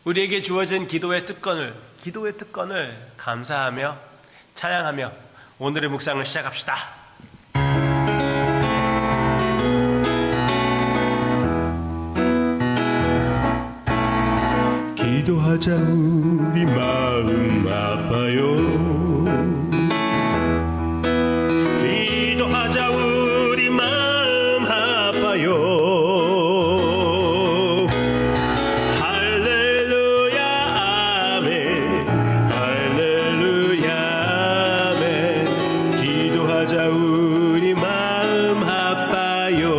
우리에게 주어진 기도의 특권을 감사하며 찬양하며 오늘의 묵상을 시작합시다. 기도하자 우리 마음 아파요. 기도하자 우리 마음 아파요. 할렐루야 아멘 할렐루야 아멘. 기도하자 우리 마음 아파요.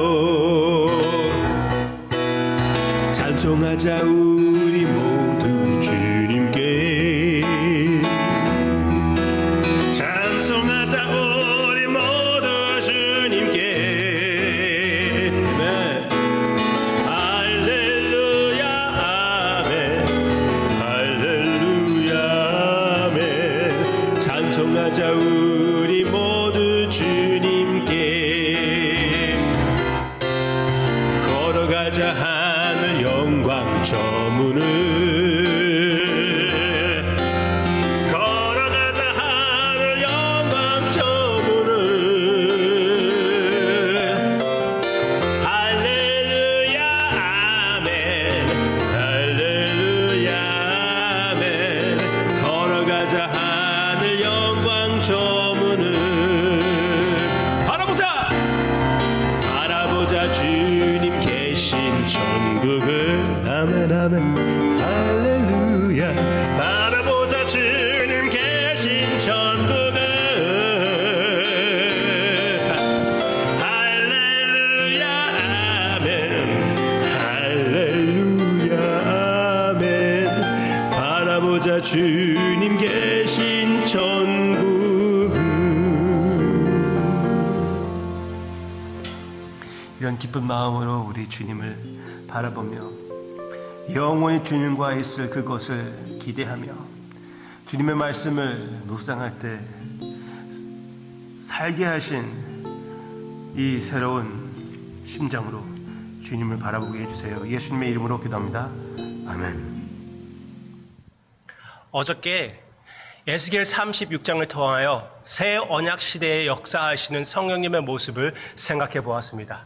찬송하자 우리 모두 주님께. 찬송하자 우리 모두 주님께. 아멘. 할렐루야 아멘 할렐루야 아멘. 찬송하자 우리 모두 주님께. 걸어가자 하늘 영광 저 문을. 걸어가자 하늘 영광 저 문을. 할렐루야 아멘 할렐루야 아멘. 걸어가자 하늘 영광 저 문을. 바라보자 주님 계신 천국을. 아멘 아멘 할렐루야. 바라보자 주님 계신 천국을. 할렐루야 아멘 할렐루야 아멘. 바라보자 주님 계신 천국을. 이런 기쁜 마음으로 우리 주님을 바라보며 영원히 주님과 있을 그곳을 기대하며 주님의 말씀을 묵상할 때 살게 하신 이 새로운 심정으로 주님을 바라보게 해주세요. 예수님의 이름으로 기도합니다. 아멘. 어저께 에스겔 36장을 통하여 새 언약 시대에 역사하시는 성령님의 모습을 생각해 보았습니다.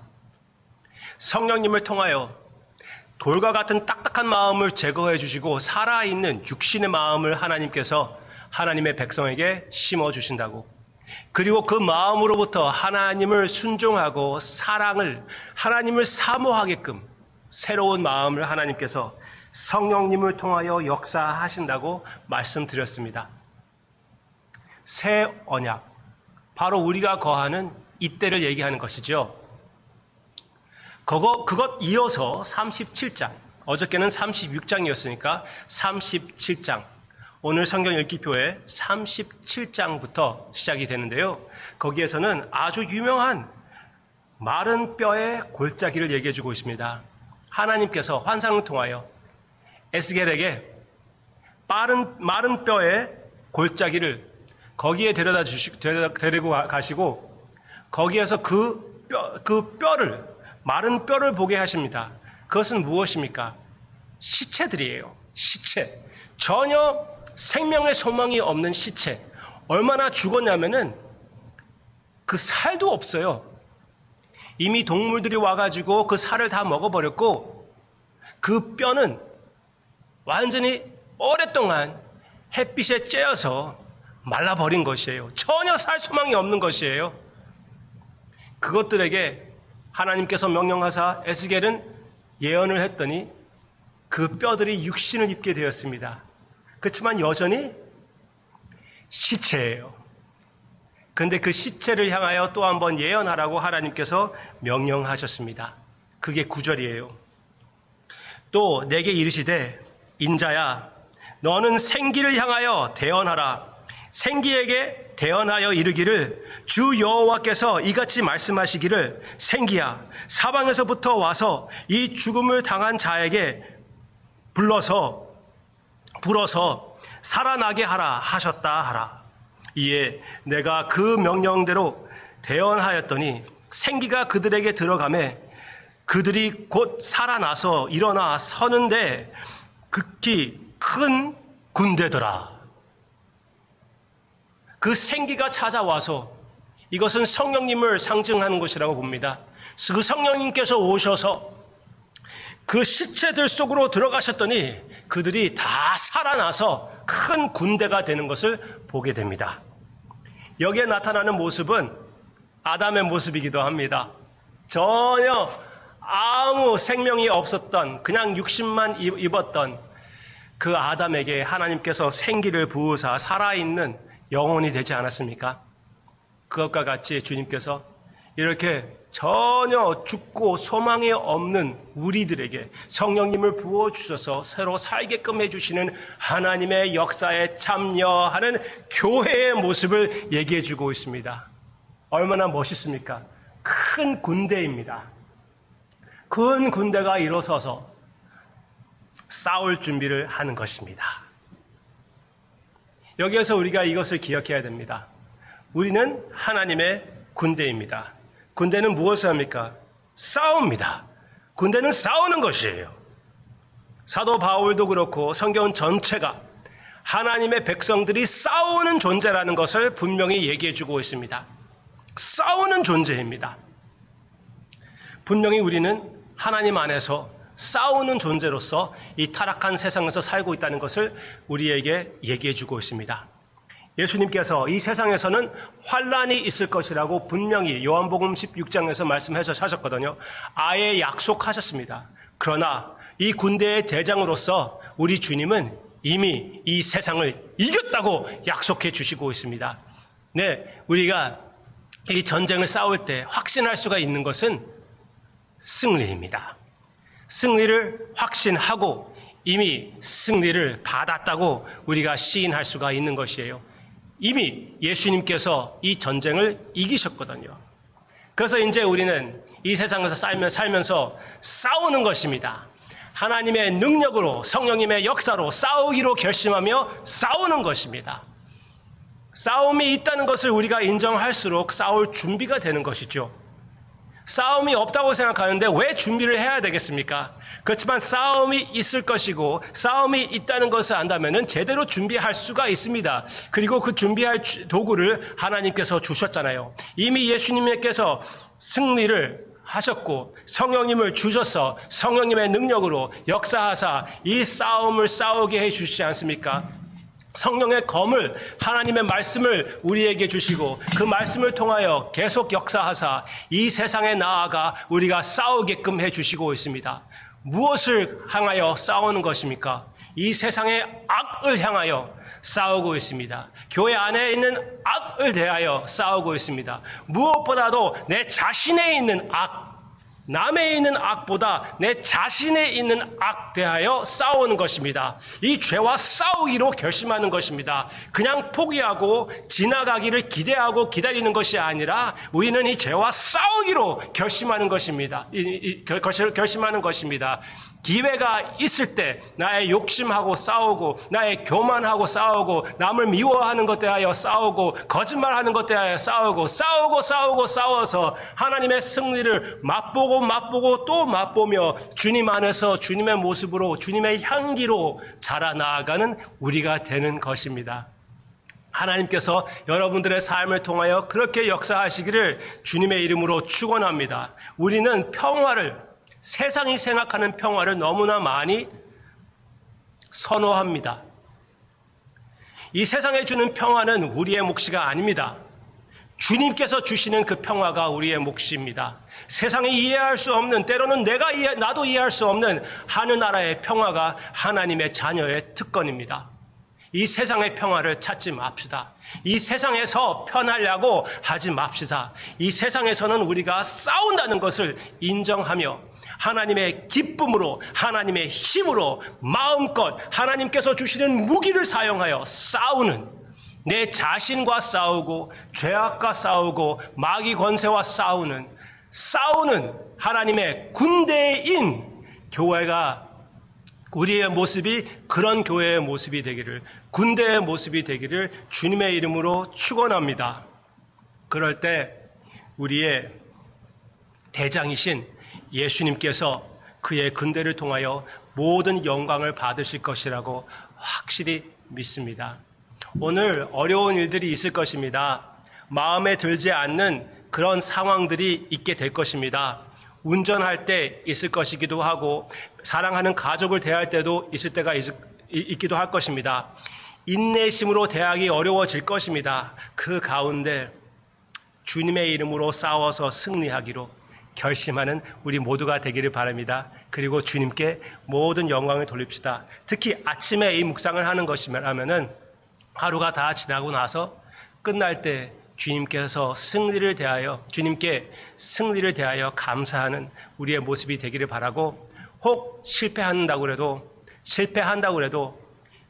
성령님을 통하여 돌과 같은 딱딱한 마음을 제거해 주시고 살아있는 육신의 마음을 하나님께서 하나님의 백성에게 심어주신다고, 그리고 그 마음으로부터 하나님을 순종하고 하나님을 사모하게끔 새로운 마음을 하나님께서 성령님을 통하여 역사하신다고 말씀드렸습니다. 새 언약, 바로 우리가 거하는 이때를 얘기하는 것이죠. 그것 이어서 37장, 어저께는 36장이었으니까 37장, 오늘 성경 읽기표에 37장부터 시작이 되는데요. 거기에서는 아주 유명한 마른 뼈의 골짜기를 얘기해 주고 있습니다. 하나님께서 환상을 통하여 에스겔에게 마른 뼈의 골짜기를 거기에 데리고 가시고 거기에서 그 뼈를, 마른 뼈를 보게 하십니다. 그것은 무엇입니까? 시체들이에요. 시체. 전혀 생명의 소망이 없는 시체. 얼마나 죽었냐면은 그 살도 없어요. 이미 동물들이 와가지고 그 살을 다 먹어버렸고 그 뼈는 완전히 오랫동안 햇빛에 쬐어서 말라버린 것이에요. 전혀 살 소망이 없는 것이에요. 그것들에게 하나님께서 명령하사 에스겔은 예언을 했더니 그 뼈들이 육신을 입게 되었습니다. 그렇지만 여전히 시체예요. 그런데 그 시체를 향하여 또 한 번 예언하라고 하나님께서 명령하셨습니다. 그게 9절이에요. 또 내게 이르시되 인자야 너는 생기를 향하여 대언하라. 생기에게 대언하여 이르기를 주 여호와께서 이같이 말씀하시기를 생기야 사방에서부터 와서 이 죽음을 당한 자에게 불어서 살아나게 하라 하셨다 하라. 이에 내가 그 명령대로 대언하였더니 생기가 그들에게 들어가매 그들이 곧 살아나서 일어나 서는데 극히 큰 군대더라. 그 생기가 찾아와서 이것은 성령님을 상징하는 것이라고 봅니다. 그 성령님께서 오셔서 그 시체들 속으로 들어가셨더니 그들이 다 살아나서 큰 군대가 되는 것을 보게 됩니다. 여기에 나타나는 모습은 아담의 모습이기도 합니다. 전혀 아무 생명이 없었던, 그냥 육신만 입었던 그 아담에게 하나님께서 생기를 부으사 살아있는 영혼이 되지 않았습니까? 그것과 같이 주님께서 이렇게 전혀 죽고 소망이 없는 우리들에게 성령님을 부어주셔서 새로 살게끔 해주시는 하나님의 역사에 참여하는 교회의 모습을 얘기해주고 있습니다. 얼마나 멋있습니까? 큰 군대입니다. 큰 군대가 일어서서 싸울 준비를 하는 것입니다. 여기에서 우리가 이것을 기억해야 됩니다. 우리는 하나님의 군대입니다. 군대는 무엇을 합니까? 싸웁니다. 군대는 싸우는 것이에요. 사도 바울도 그렇고 성경 전체가 하나님의 백성들이 싸우는 존재라는 것을 분명히 얘기해주고 있습니다. 싸우는 존재입니다. 분명히 우리는 하나님 안에서 싸우는 존재로서 이 타락한 세상에서 살고 있다는 것을 우리에게 얘기해주고 있습니다. 예수님께서 이 세상에서는 환란이 있을 것이라고 분명히 요한복음 16장에서 말씀하셨거든요. 아예 약속하셨습니다. 그러나 이 군대의 대장으로서 우리 주님은 이미 이 세상을 이겼다고 약속해 주시고 있습니다. 네, 우리가 이 전쟁을 싸울 때 확신할 수가 있는 것은 승리입니다. 승리를 확신하고 이미 승리를 받았다고 우리가 시인할 수가 있는 것이에요. 이미 예수님께서 이 전쟁을 이기셨거든요. 그래서 이제 우리는 이 세상에서 살면서 싸우는 것입니다. 하나님의 능력으로 성령님의 역사로 싸우기로 결심하며 싸우는 것입니다. 싸움이 있다는 것을 우리가 인정할수록 싸울 준비가 되는 것이죠. 싸움이 없다고 생각하는데 왜 준비를 해야 되겠습니까? 그렇지만 싸움이 있을 것이고 싸움이 있다는 것을 안다면 제대로 준비할 수가 있습니다. 그리고 그 준비할 도구를 하나님께서 주셨잖아요. 이미 예수님께서 승리를 하셨고 성령님을 주셔서 성령님의 능력으로 역사하사 이 싸움을 싸우게 해주시지 않습니까? 성령의 검을, 하나님의 말씀을 우리에게 주시고 그 말씀을 통하여 계속 역사하사 이 세상에 나아가 우리가 싸우게끔 해주시고 있습니다. 무엇을 향하여 싸우는 것입니까? 이 세상의 악을 향하여 싸우고 있습니다. 교회 안에 있는 악을 대하여 싸우고 있습니다. 무엇보다도 내 자신에 있는 악, 남에 있는 악보다 내 자신에 있는 악 대하여 싸우는 것입니다. 이 죄와 싸우기로 결심하는 것입니다. 그냥 포기하고 지나가기를 기대하고 기다리는 것이 아니라 우리는 이 죄와 싸우기로 결심하는 것입니다. 결심하는 것입니다. 기회가 있을 때 나의 욕심하고 싸우고 나의 교만하고 싸우고 남을 미워하는 것 대하여 싸우고 거짓말하는 것 대하여 싸워서 하나님의 승리를 맛보고 또 맛보며 주님 안에서 주님의 모습으로 주님의 향기로 자라나가는 우리가 되는 것입니다. 하나님께서 여러분들의 삶을 통하여 그렇게 역사하시기를 주님의 이름으로 축원합니다. 우리는 평화를, 세상이 생각하는 평화를 너무나 많이 선호합니다. 이 세상에 주는 평화는 우리의 몫이가 아닙니다. 주님께서 주시는 그 평화가 우리의 몫입니다. 세상이 이해할 수 없는, 때로는 나도 이해할 수 없는 하늘나라의 평화가 하나님의 자녀의 특권입니다. 이 세상의 평화를 찾지 맙시다. 이 세상에서 편하려고 하지 맙시다. 이 세상에서는 우리가 싸운다는 것을 인정하며 하나님의 기쁨으로, 하나님의 힘으로 마음껏 하나님께서 주시는 무기를 사용하여 싸우는, 내 자신과 싸우고 죄악과 싸우고 마귀 권세와 싸우는 하나님의 군대인 교회가, 우리의 모습이 그런 교회의 모습이 되기를, 군대의 모습이 되기를 주님의 이름으로 축원합니다. 그럴 때 우리의 대장이신 예수님께서 그의 군대를 통하여 모든 영광을 받으실 것이라고 확실히 믿습니다. 오늘 어려운 일들이 있을 것입니다. 마음에 들지 않는 그런 상황들이 있게 될 것입니다. 운전할 때 있을 것이기도 하고 사랑하는 가족을 대할 때도 있을 때가 있기도 할 것입니다. 인내심으로 대하기 어려워질 것입니다. 그 가운데 주님의 이름으로 싸워서 승리하기로 결심하는 우리 모두가 되기를 바랍니다. 그리고 주님께 모든 영광을 돌립시다. 특히 아침에 이 묵상을 하는 것이라면은 하루가 다 지나고 나서 끝날 때 주님께 승리를 대하여 감사하는 우리의 모습이 되기를 바라고, 혹 실패한다고 해도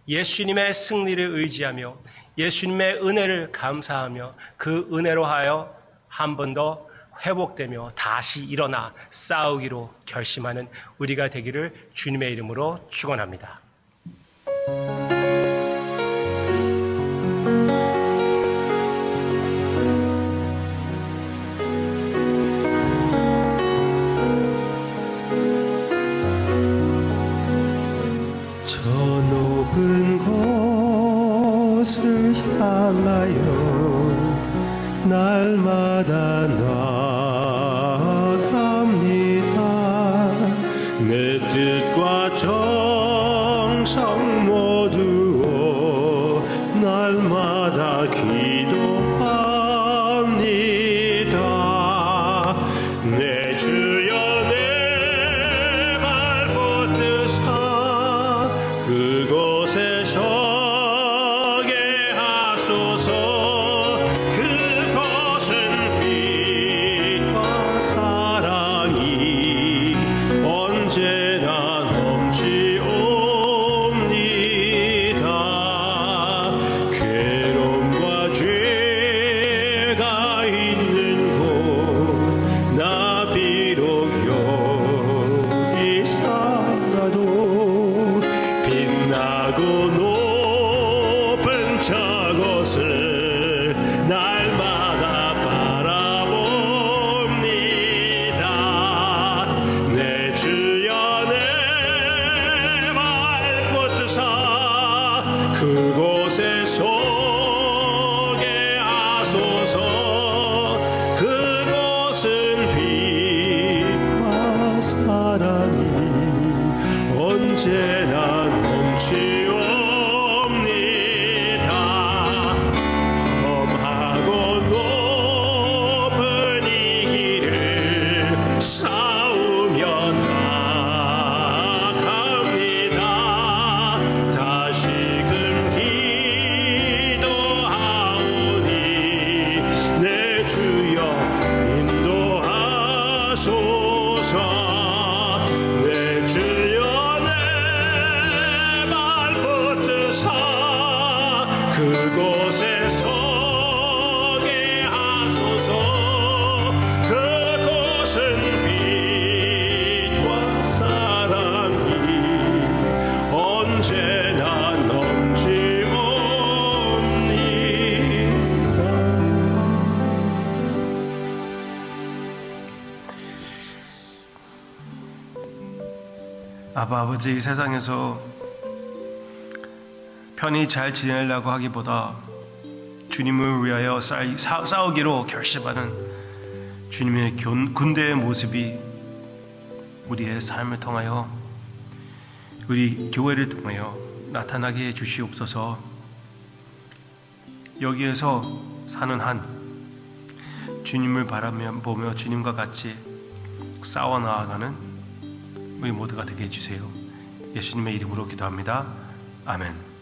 예수님의 승리를 의지하며 예수님의 은혜를 감사하며 그 은혜로 하여 한 번 더 회복되며 다시 일어나 싸우기로 결심하는 우리가 되기를 주님의 이름으로 축원합니다. 저 높은 곳을 향하여 날마다 나아갑니다. 내 뜻과 정성 모두 날마다 기도합니다. 내 주여 내 발 붙드사 그곳에 서게 하소서. 그것은 빛과 사랑이 언제나 넘치옵니다. 괴로움과 죄가 있는 곳 나 비록 여기 살아도 빛나고 높은 저곳을 날마다 바라봅니다. 내 주여 내 발 붙드사 그곳에 서게 하소서. 그곳은 빛과 사랑이 언제나 넘치옵니다. 험하고 높은 이 길을 싸우며 나아갑니다. 다시금 기도하오니 내 주여 인도하소서. 내 주여 내 발 붙드사 그곳에 서게 하소서. 그곳은 빛과 사랑이 언제나 넘치옵니다. 아버지, 이 세상에서 편히 잘 지내려고 하기보다 주님을 위하여 싸우기로 결심하는 주님의 군대의 모습이 우리의 삶을 통하여, 우리 교회를 통하여 나타나게 해 주시옵소서. 여기에서 사는 한 주님을 보며 주님과 같이 싸워 나아가는 우리 모두가 되게 해주세요. 예수님의 이름으로 기도합니다. 아멘.